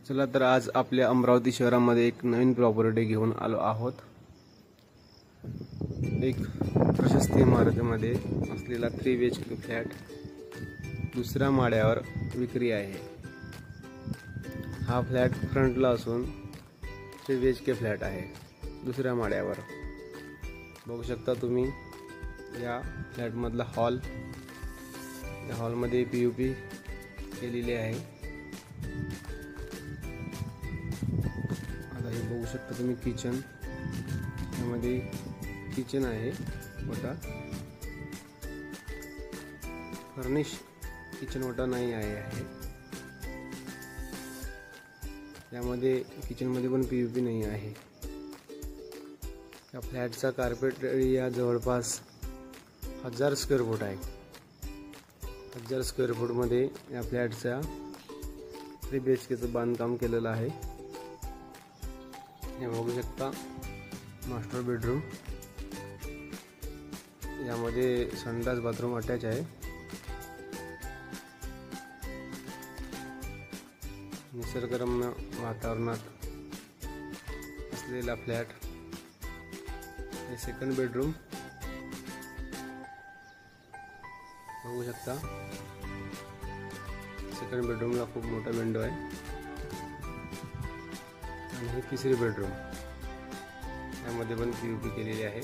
चला तर आज आपल्या अमरावती शहरामध्ये एक नवीन प्रॉपर्टी घेऊन आलो आहोत। एक प्रशस्त इमारतीमध्ये असलेला 3 BHK फ्लॅट दुसऱ्या माळ्यावर विक्री आहे। हा फ्लॅट फ्रंटला असून 3 BHK फ्लॅट आहे। दुसऱ्या माळ्यावर बघू शकता तुम्ही या फ्लॅट मधला हॉल। या हॉल मध्ये POP केलेली आहे। आता हे बघू शकता तुम्ही किचन, यामध्ये किचन आहे मोठा, फर्निश किचन मोठा नाही आहे। यामध्ये किचन मध्ये पण POP नाही आहे। या फ्लॅटचा कार्पेट एरिया जवळपास 1000 स्क्वेअर फूट आहे। 1000 स्क्वेअर फूट मध्ये या फ्लॅटचा 3 BHKचं बांधकाम केलेलं आहे। हे बघू शकता मास्टर बेडरूम, यामध्ये संडास बाथरूम अटॅच आहे। निसर्गरम्य वातावरणात असलेला फ्लॅट। हे सेकंड बेडरूम बघू शकता। सेकंड बेडरूमला खूप मोठा विंडो आहे आणि हे तिसरी बेडरूम, यामध्ये पण POP केलेली आहे।